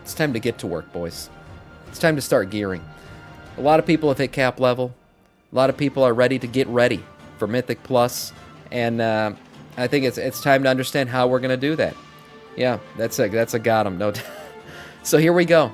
It's time to get to work, boys. It's time to start gearing. A lot of people have hit cap level. A lot of people are ready to get ready for Mythic Plus, and I think it's time to understand how we're gonna do that. Yeah, that's a got 'em. No, so here we go.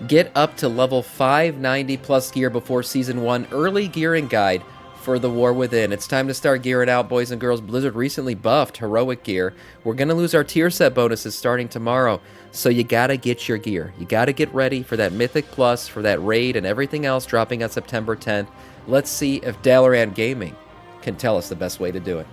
Get up to level 590 plus gear before Season 1 early gearing guide for the War Within. It's time to start gearing out, boys and girls. Blizzard recently buffed heroic gear. We're going to lose our tier set bonuses starting tomorrow, so you got to get your gear. You got to get ready for that Mythic Plus, for that raid, and everything else dropping on September 10th. Let's see if Dalaran Gaming can tell us the best way to do it.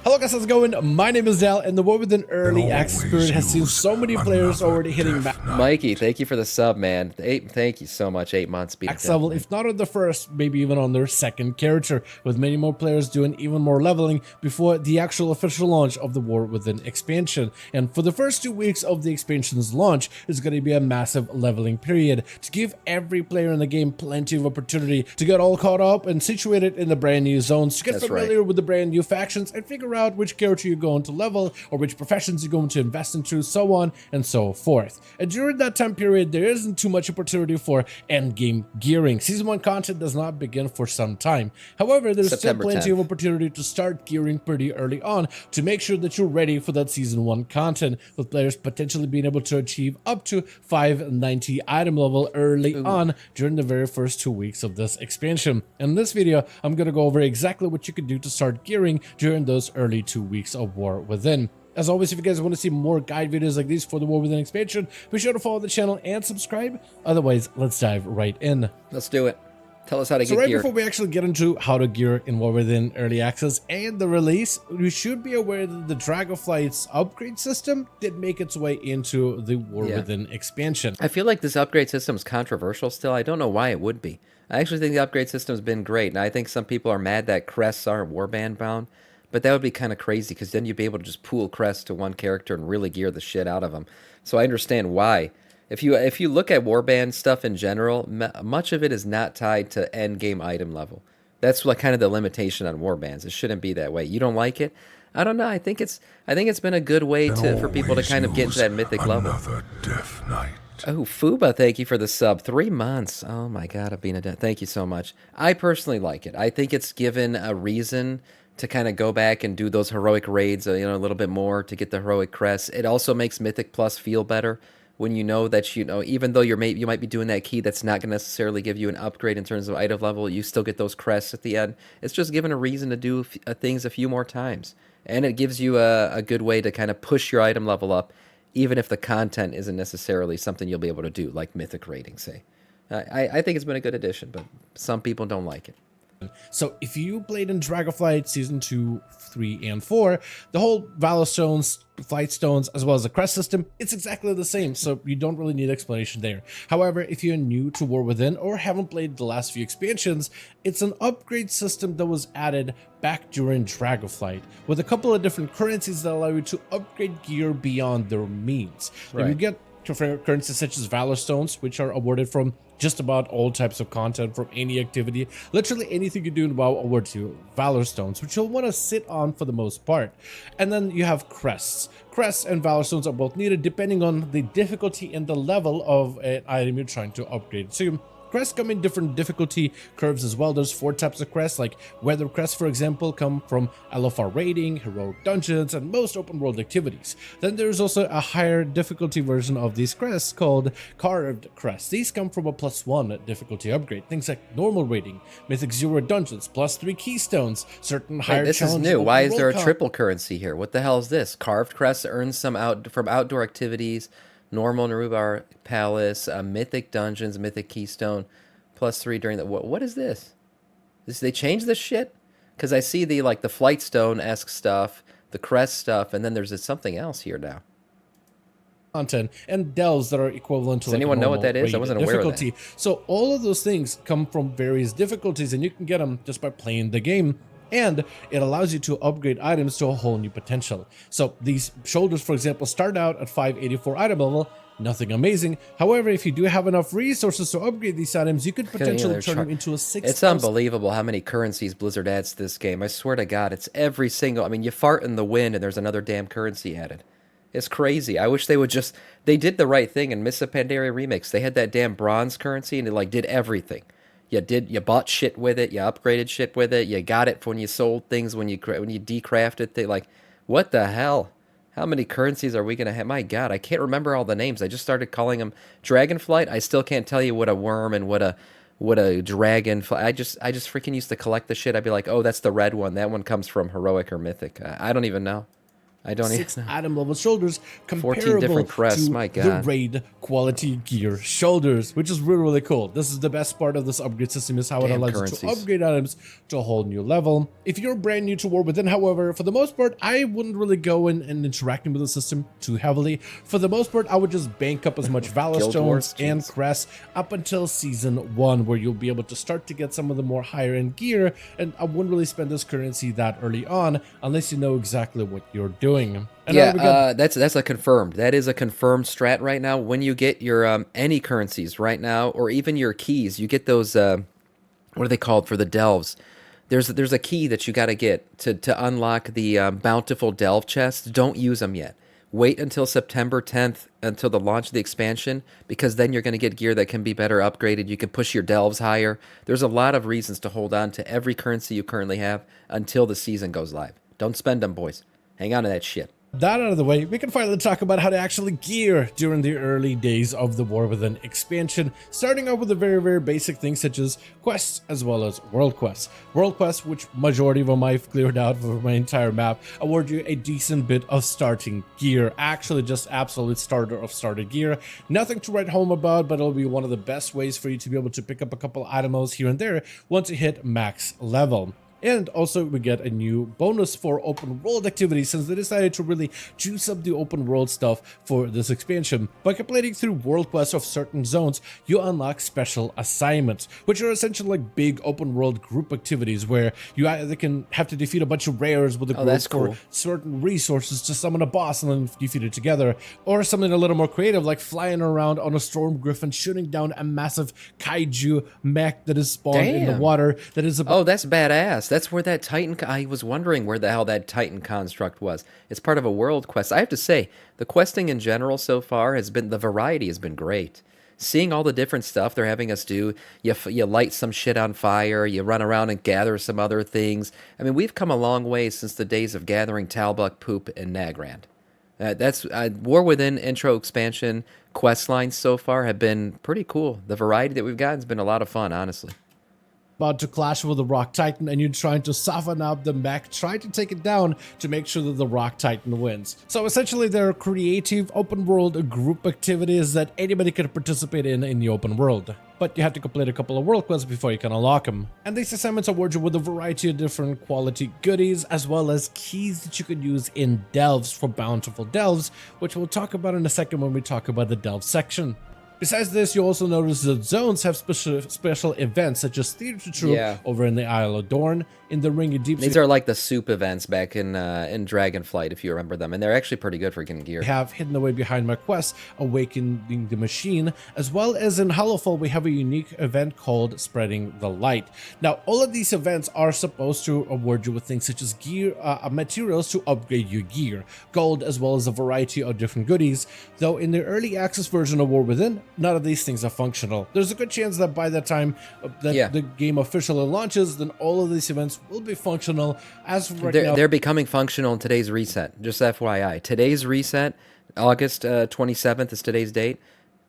Hello guys, how's it going? My name is Dal, and the War Within Early Access period has seen so many players already hitting Mikey, thank you for the sub, man. Thank you so much. 8 months. max level, if not on the first, maybe even on their second character, with many more players doing even more leveling before the actual official launch of the War Within expansion. And for the first 2 weeks of the expansion's launch, it's going to be a massive leveling period to give every player in the game plenty of opportunity to get all caught up and situated in the brand new zones, to get familiar with the brand new factions and figure out which character you're going to level or which professions you're going to invest into, so on and so forth. And during that time period, there isn't too much opportunity for endgame gearing. Season 1 content does not begin for some time. However, there's September still plenty 10th. of opportunity to start gearing pretty early on to make sure that you're ready for that Season 1 content, with players potentially being able to achieve up to 590 item level early on during the very first 2 weeks of this expansion. In this video, I'm going to go over exactly what you can do to start gearing during those early 2 weeks of War Within. As always, if you guys want to see more guide videos like these for the War Within expansion, be sure to follow the channel and subscribe. Otherwise, let's dive right in. Let's do it. Tell us how to get Right geared. before we actually get into how to gear in War Within Early Access and the release, we should be aware that the Dragonflight's upgrade system did make its way into the War Within expansion. I feel like this upgrade system is controversial still. I don't know why it would be. I actually think the upgrade system's been great, and I think some people are mad that crests aren't warband bound. But that would be kind of crazy, because then you'd be able to just pool crests to one character and really gear the shit out of them. So I understand why. If you look at warband stuff in general, much of it is not tied to end game item level. That's like kind of the limitation on warbands. It shouldn't be that way. You don't like it? I don't know. I think it's been a good way for people to kind of get to that mythic level. Death night. Oh, Fuba, thank you for the sub. 3 months. Oh my God, Abina, thank you so much. I personally like it. I think it's given a reason to kind of go back and do those heroic raids, a little bit more to get the heroic crests. It also makes Mythic Plus feel better when you know that, even though you might be doing that key that's not going to necessarily give you an upgrade in terms of item level, you still get those crests at the end. It's just given a reason to do things a few more times. And it gives you a good way to kind of push your item level up, even if the content isn't necessarily something you'll be able to do, like Mythic raiding, say. I think it's been a good addition, but some people don't like it. So if you played in Dragonflight Season 2, 3, and 4, the whole Valor Stones, Flight Stones, as well as the Crest system, it's exactly the same, so you don't really need explanation there. However, if you're new to War Within or haven't played the last few expansions, it's an upgrade system that was added back during Dragonflight, with a couple of different currencies that allow you to upgrade gear beyond their means. Right. You get currencies such as Valor Stones, which are awarded from just about all types of content from any activity. Literally anything you do in WoW awards you Valor Stones, which you'll want to sit on for the most part. And then you have crests. Crests and Valor Stones are both needed depending on the difficulty and the level of an item you're trying to upgrade. So crests come in different difficulty curves as well. There's 4 types of crests, like Weather crests, for example, come from LFR raiding, heroic dungeons, and most open world activities. Then there's also a higher difficulty version of these crests called Carved crests. These come from a +1 difficulty upgrade. Things like normal raiding, Mythic 0 dungeons, +3 keystones, certain higher this is challenges. new. Why is there a triple currency here? What the hell is this? Carved crests earn some from outdoor activities. Normal Narubar Palace, Mythic Dungeons, Mythic Keystone, +3 during the... What is this? They changed this shit? Because I see the Flight Stone-esque stuff, the crest stuff, and then there's something else here now. Content and delves that are equivalent to Does anyone know what that is? I wasn't aware of that. So all of those things come from various difficulties, and you can get them just by playing the game. And it allows you to upgrade items to a whole new potential. So these shoulders, for example, start out at 584 item level, nothing amazing. However, if you do have enough resources to upgrade these items, you could potentially turn them into a 6. It's unbelievable how many currencies Blizzard adds to this game. I swear to God, it's every single... I mean, you fart in the wind and there's another damn currency added. It's crazy. I wish they would just. They did the right thing in Mists of Pandaria Remix. They had that damn bronze currency and it like did everything. You bought shit with it. You upgraded shit with it. You got it when you sold things. When you decrafted things. Like, what the hell? How many currencies are we gonna have? My God, I can't remember all the names. I just started calling them Dragonflight. I still can't tell you what a worm and what a dragon. I just freaking used to collect the shit. I'd be like, oh, that's the red one. That one comes from heroic or mythic. I don't even know. I don't even 6 know. item level shoulders 14 comparable different crests, to my the God. raid quality gear shoulders, which is really, really cool. This is the best part of this upgrade system, is how it Damn allows you currencies. to upgrade items to a whole new level. If you're brand new to War Within, however, for the most part, I wouldn't really go in and interacting with the system too heavily. For the most part, I would just bank up as much Valor Guild Wars, Stones and jeez. crests up until Season 1, where you'll be able to start to get some of the more higher end gear, and I wouldn't really spend this currency that early on unless you know exactly what you're doing. And now we got that's a confirmed. That is a confirmed strat right now. When you get your any currencies right now, or even your keys, you get those. What are they called for the delves? There's a key that you got to get to unlock the bountiful delve chests. Don't use them yet. Wait until September 10th, until the launch of the expansion, because then you're going to get gear that can be better upgraded. You can push your delves higher. There's a lot of reasons to hold on to every currency you currently have until the season goes live. Don't spend them, boys. Hang on to that shit. that out of the way, we can finally talk about how to actually gear during the early days of the War Within expansion, starting off with the very, very basic things such as quests as well as world quests. World quests, which majority of them I've cleared out for my entire map, award you a decent bit of starting gear. Actually, just absolute starter of starter gear. Nothing to write home about, but it'll be one of the best ways for you to be able to pick up a couple items here and there once you hit max level. And also we get a new bonus for open world activities, since they decided to really juice up the open world stuff for this expansion. By completing through world quests of certain zones, you unlock special assignments, which are essentially like big open world group activities where you either can have to defeat a bunch of rares with a group that's for cool. certain resources to summon a boss and then defeat it together, or something a little more creative like flying around on a storm griffin, shooting down a massive kaiju mech that is spawned in the Damn. water that is about Oh, that's badass. That's where that Titan. I was wondering where the hell that Titan construct was. It's part of a world quest. I have to say, the questing in general so far has been, the variety has been great. Seeing all the different stuff they're having us do, you light some shit on fire, you run around and gather some other things. I mean, we've come a long way since the days of gathering Talbuck, Poop, and Nagrand. That's War Within intro expansion quest lines so far have been pretty cool. The variety that we've gotten has been a lot of fun, honestly. about to clash with the Rock Titan, and you're trying to soften up the mech, try to take it down to make sure that the Rock Titan wins. So essentially, they're creative open world group activities that anybody can participate in the open world. But you have to complete a couple of world quests before you can unlock them. And these assignments award you with a variety of different quality goodies, as well as keys that you can use in delves for bountiful delves, which we'll talk about in a second when we talk about the delve section. Besides this, you also notice that zones have special events, such as Theater Troop over in the Isle of Dorn, in the Ring of Deep. These are like the soup events back in Dragonflight, if you remember them, and they're actually pretty good for getting gear. We have Hidden Away Behind My Quest, Awakening the Machine, as well as in Hollowfall, we have a unique event called Spreading the Light. Now, all of these events are supposed to award you with things such as gear, materials to upgrade your gear, gold, as well as a variety of different goodies. Though in the early access version of War Within, none of these things are functional. There's a good chance that by the time that the game officially launches, then all of these events will be functional. As of right now, They're becoming functional in today's reset. Just FYI, today's reset, August 27th is today's date.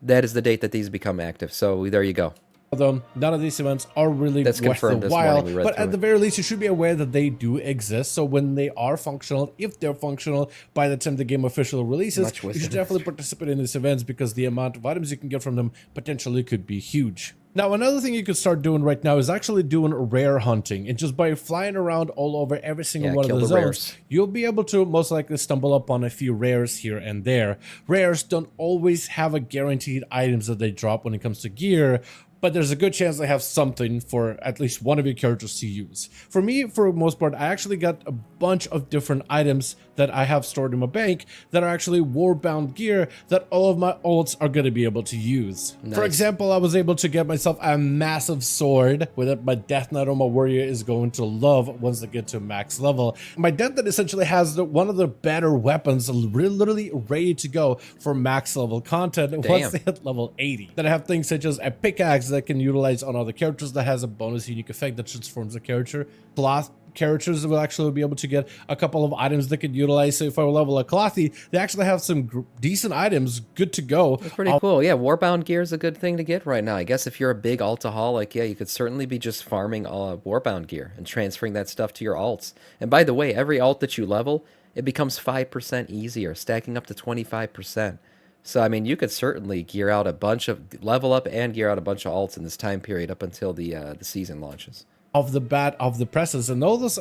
That is the date that these become active. So there you go. Although none of these events are really That's worth confirmed the this while, morning. We read but through at the it. very least, you should be aware that they do exist. So when they are functional, if they're functional by the time the game officially releases, Much you wisdom. should definitely participate in these events, because the amount of items you can get from them potentially could be huge. Now, another thing you could start doing right now is actually doing rare hunting. And just by flying around all over every single one of kill the the zones, rares. you'll be able to most likely stumble upon a few rares here and there. Rares don't always have a guaranteed items that they drop when it comes to gear, but there's a good chance they have something for at least one of your characters to use. For me, for the most part, I actually got a bunch of different items that I have stored in my bank that are actually warbound gear that all of my alts are going to be able to use. Nice. For example, I was able to get myself a massive sword with my Death Knight or my warrior is going to love once they get to max level. My Death Knight essentially has one of the better weapons literally ready to go for max level content once they hit level 80. Then I have things such as a pickaxe that can utilize on other characters that has a bonus unique effect that transforms the character. Cloth characters will actually be able to get a couple of items they could utilize. So if I level a Clothy, they actually have some decent items good to go. That's pretty cool. Yeah, warbound gear is a good thing to get right now. I guess if you're a big altaholic, yeah, you could certainly be just farming warbound gear and transferring that stuff to your alts. And by the way, every alt that you level, it becomes 5% easier, stacking up to 25%. So, I mean, you could certainly gear out a bunch of, level up and gear out a bunch of alts in this time period up until the season launches. Of the bat of the presses and all those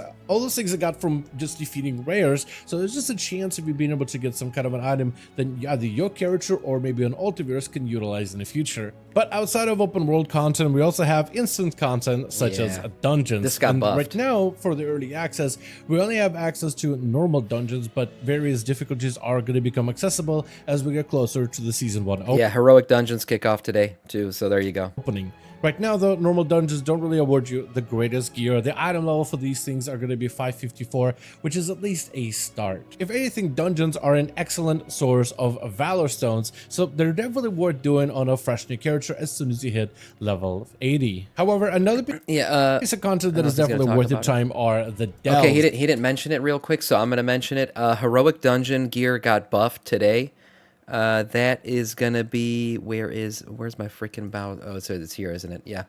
things I got from just defeating rares. So there's just a chance of you being able to get some kind of an item that either your character or maybe an alt of yours can utilize in the future. But outside of open world content, we also have instant content such as dungeons. This got buffed. Right now, for the early access, we only have access to normal dungeons, but various difficulties are going to become accessible as we get closer to the season 1 opening. Yeah, heroic dungeons kick off today too, so there you go. Right now, the normal dungeons don't really award you the greatest gear. The item level for these things are going to be 554, which is at least a start. If anything, dungeons are an excellent source of Valor Stones, so they're definitely worth doing on a fresh new character as soon as you hit level 80. However, another piece of content that is definitely worth your time are the delves. Okay, he didn't mention it real quick, so I'm going to mention it. Heroic dungeon gear got buffed today. That is gonna be, where's my freaking bow? Oh, so it's here, isn't it? Yeah.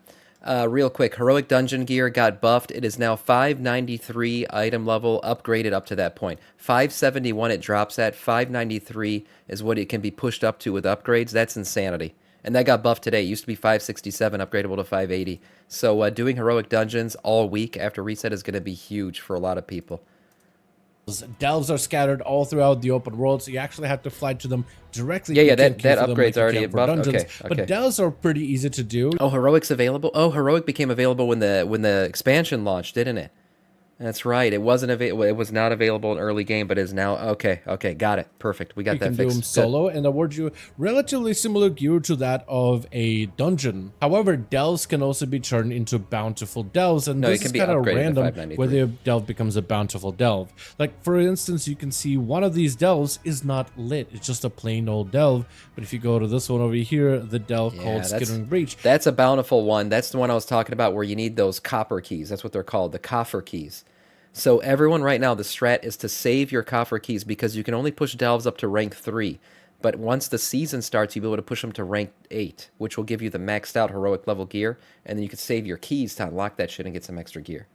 Real quick, heroic dungeon gear got buffed. It is now 593 item level, upgraded up to that point. 571 it drops at. 593 is what it can be pushed up to with upgrades. That's insanity. And that got buffed today. It used to be 567, upgradable to 580. So doing heroic dungeons all week after reset is gonna be huge for a lot of people. Delves are scattered all throughout the open world, so you actually have to fly to them directly. Yeah, that upgrade's already buffed. Okay. But delves are pretty easy to do. Oh, heroic's available. Oh, heroic became available when the expansion launched, didn't it? That's right. It wasn't available. It was not available in early game, but is now. Okay, got it. Perfect. We got that fixed. You can do them solo and award you relatively similar gear to that of a dungeon. However, delves can also be turned into bountiful delves, and this is kind of random whether a delve becomes a bountiful delve. Like for instance, you can see one of these delves is not lit; it's just a plain old delve. But if you go to this one over here, the delve called Skittering Breach, that's a bountiful one. That's the one I was talking about, where you need those copper keys. That's what they're called, the coffer keys. So everyone right now, the strat is to save your coffer keys because you can only push delves up to rank 3. But once the season starts, you'll be able to push them to rank 8, which will give you the maxed out heroic level gear. And then you can save your keys to unlock that shit and get some extra gear.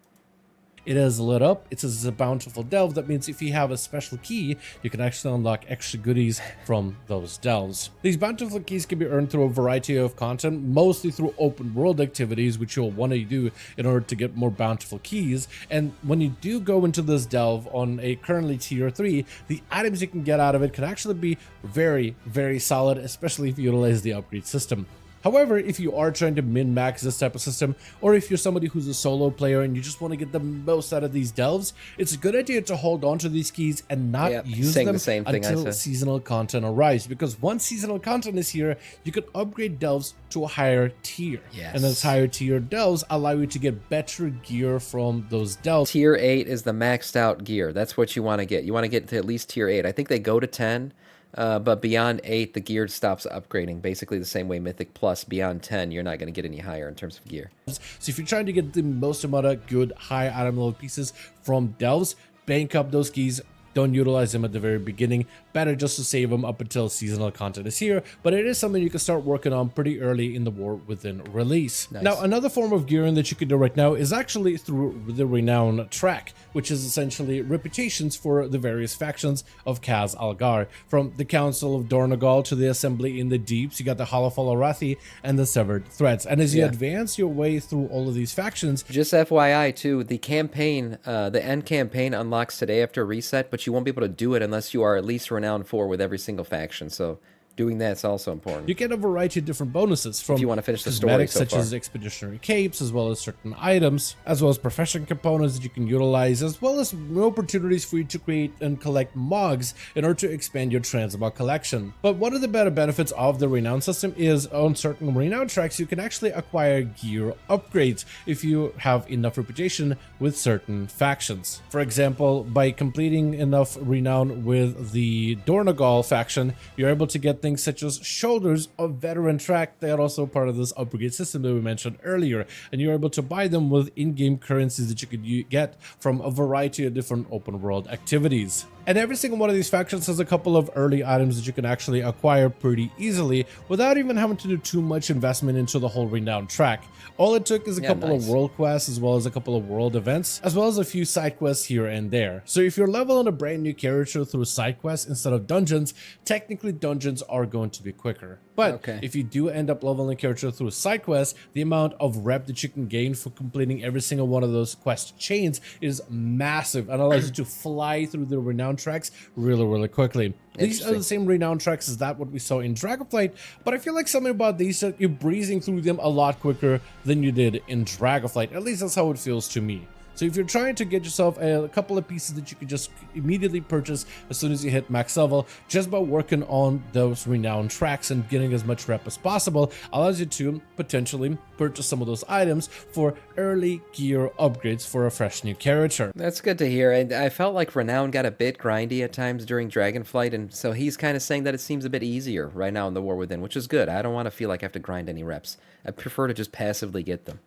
It is lit up. It says it's a bountiful delve. That means if you have a special key, you can actually unlock extra goodies from those delves. These bountiful keys can be earned through a variety of content, mostly through open world activities, which you'll want to do in order to get more bountiful keys. And when you do go into this delve on a currently tier 3, the items you can get out of it can actually be very, very solid, especially if you utilize the upgrade system. However, if you are trying to min-max this type of system, or if you're somebody who's a solo player and you just want to get the most out of these delves, it's a good idea to hold on to these keys and not use them until seasonal content arrives. Because once seasonal content is here, you can upgrade delves to a higher tier. And those higher tier delves allow you to get better gear from those delves. Tier 8 is the maxed out gear. That's what you want to get. You want to get to at least tier 8. I think they go to 10. But beyond 8, the gear stops upgrading. Basically the same way Mythic Plus, beyond 10, you're not going to get any higher in terms of gear. So if you're trying to get the most amount of good high item level pieces from delves, bank up those keys. Don't utilize them at the very beginning. Better just to save them up until seasonal content is here. But it is something you can start working on pretty early in the war within release. Now, another form of gearing that you can do right now is actually through the Renown track, which is essentially reputations for the various factions of Kaz Algar. From the Council of Dornogal to the Assembly in the Deeps, you got the Halafal Arathi and the Severed Threads. And as you advance your way through all of these factions... Just FYI too, the campaign, the end campaign unlocks today after reset, but you won't be able to do it unless you are at least Renown 4 with every single faction. So Doing that's also important. You get a variety of different bonuses from if you want to finish the story cosmetics so such far. as expeditionary capes, as well as certain items, as well as profession components that you can utilize, as well as new opportunities for you to create and collect mogs in order to expand your transmog collection. But one of the better benefits of the Renown system is on certain Renown tracks you can actually acquire gear upgrades if you have enough reputation with certain factions. For example, by completing enough Renown with the Dornagal faction, you're able to get things such as shoulders of veteran track. They are also part of this upgrade system that we mentioned earlier, and you're able to buy them with in-game currencies that you could get from a variety of different open world activities. And every single one of these factions has a couple of early items that you can actually acquire pretty easily without even having to do too much investment into the whole Renown track. All it took is a couple of world quests, as well as a couple of world events, as well as a few side quests here and there. So if you're leveling a brand new character through side quests instead of dungeons, technically dungeons are going to be quicker. But if you do end up leveling a character through side quests, the amount of rep that you can gain for completing every single one of those quest chains is massive and allows you to fly through the Renown tracks really quickly. These are the same Renown tracks as that what we saw in Dragonflight, but I feel like something about these that you're breezing through them a lot quicker than you did in Dragonflight. At least that's how it feels to me. So if you're trying to get yourself a couple of pieces that you can just immediately purchase as soon as you hit max level, just by working on those Renown tracks and getting as much rep as possible, allows you to potentially purchase some of those items for early gear upgrades for a fresh new character. That's good to hear. And I felt like Renown got a bit grindy at times during Dragonflight, and so he's kind of saying that it seems a bit easier right now in the War Within, which is good. I don't want to feel like I have to grind any reps. I prefer to just passively get them.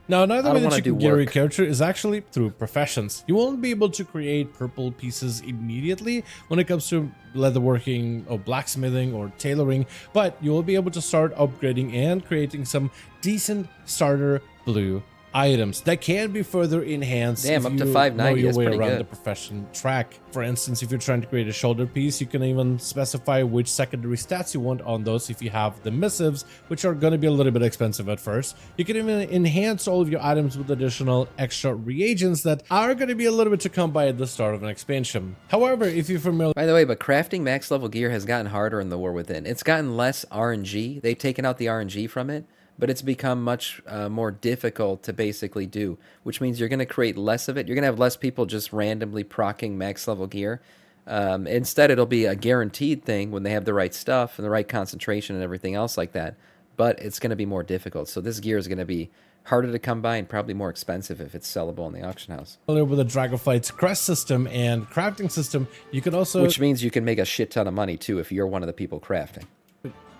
Now, another way that you can gear your character is actually through professions. You won't be able to create purple pieces immediately when it comes to leatherworking or blacksmithing or tailoring, but you will be able to start upgrading and creating some decent starter blue items that can be further enhanced. Damn, if up to you 590, know your way pretty around good. the profession track. For instance, if you're trying to create a shoulder piece, you can even specify which secondary stats you want on those if you have the missives, which are going to be a little bit expensive at first. You can even enhance all of your items with additional extra reagents that are going to be a little bit to come by at the start of an expansion. However, if you're familiar... By the way, but crafting max level gear has gotten harder in the War Within. It's gotten less RNG. They've taken out the RNG from it, but it's become much more difficult to basically do, which means you're going to create less of it. You're going to have less people just randomly procking max level gear. Instead, it'll be a guaranteed thing when they have the right stuff and the right concentration and everything else like that, but it's going to be more difficult. So this gear is going to be harder to come by and probably more expensive if it's sellable in the auction house. With the Dragonflight's crest system and crafting system, you can also... Which means you can make a shit ton of money, too, if you're one of the people crafting.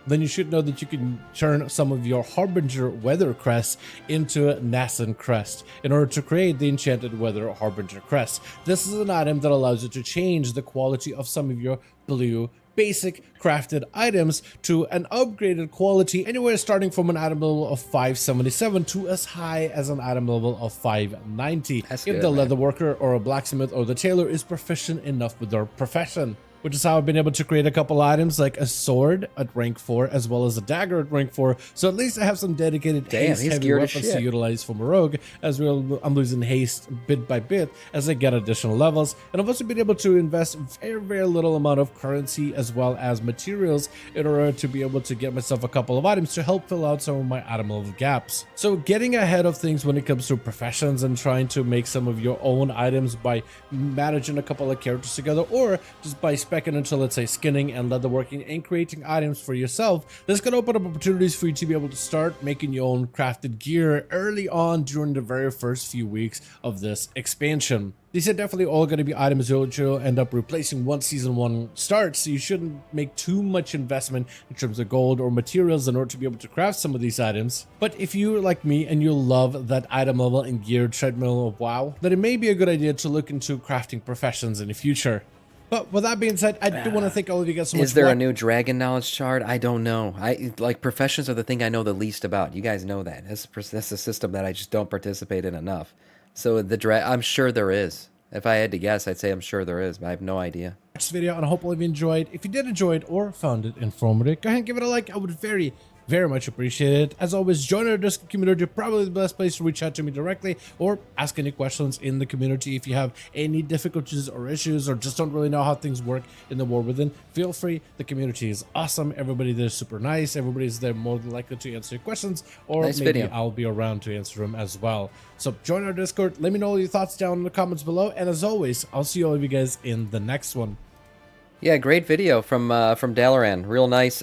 Then you should know that you can turn some of your Harbinger Weather Crest into a Nascent Crest in order to create the Enchanted Weather Harbinger Crest. This is an item that allows you to change the quality of some of your blue basic crafted items to an upgraded quality, anywhere starting from an item level of 577 to as high as an item level of 590. That's if good, the man. leather worker or a blacksmith or the tailor is proficient enough with their profession. Which is how I've been able to create a couple items like a sword at rank 4 as well as a dagger at rank 4. So at least I have some dedicated haste he's heavy geared as weapons to shit. utilize from a rogue, as well I'm losing haste bit by bit as I get additional levels. And I've also been able to invest very little amount of currency as well as materials in order to be able to get myself a couple of items to help fill out some of my item level gaps. So getting ahead of things when it comes to professions and trying to make some of your own items by managing a couple of characters together, or just by specking into, let's say, skinning and leatherworking and creating items for yourself, this can open up opportunities for you to be able to start making your own crafted gear early on during the very first few weeks of this expansion. These are definitely all going to be items that you'll end up replacing once Season 1 starts, so you shouldn't make too much investment in terms of gold or materials in order to be able to craft some of these items. But if you're like me and you love that item level and gear treadmill of WoW, then it may be a good idea to look into crafting professions in the future. But with that being said, I do want to thank all of you guys so much. Is there a new dragon knowledge chart? I don't know. Like professions are the thing I know the least about. You guys know that. That's a system that I just don't participate in enough. So I'm sure there is. If I had to guess, I'd say I'm sure there is, but I have no idea. This video, and I hope all of you enjoyed. If you did enjoy it or found it informative, go ahead and give it a like. I would very Very much appreciated. As always, join our Discord community, probably the best place to reach out to me directly or ask any questions in the community. If you have any difficulties or issues or just don't really know how things work in the War Within, feel free. The community is awesome. Everybody there is super nice. Everybody's there more than likely to answer your questions, or Nice maybe video. I'll be around to answer them as well. So join our Discord. Let me know all your thoughts down in the comments below. And as always, I'll see all of you guys in the next one. Yeah, great video from Dalaran. Real nice.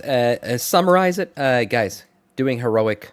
Summarize it, guys. Doing heroics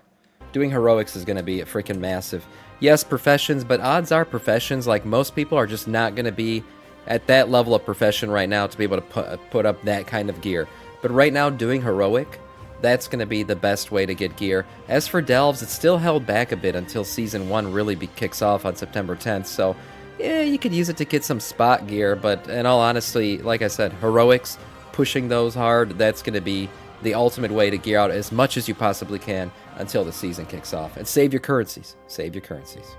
is going to be freaking massive. Yes, professions, but odds are professions, like most people, are just not going to be at that level of profession right now to be able to put up that kind of gear. But right now, doing heroic, that's going to be the best way to get gear. As for delves, it's still held back a bit until Season 1 really kicks off on September 10th, so yeah, you could use it to get some spot gear, but in all honesty, like I said, heroics, pushing those hard, that's going to be the ultimate way to gear out as much as you possibly can until the season kicks off. And save your currencies. Save your currencies.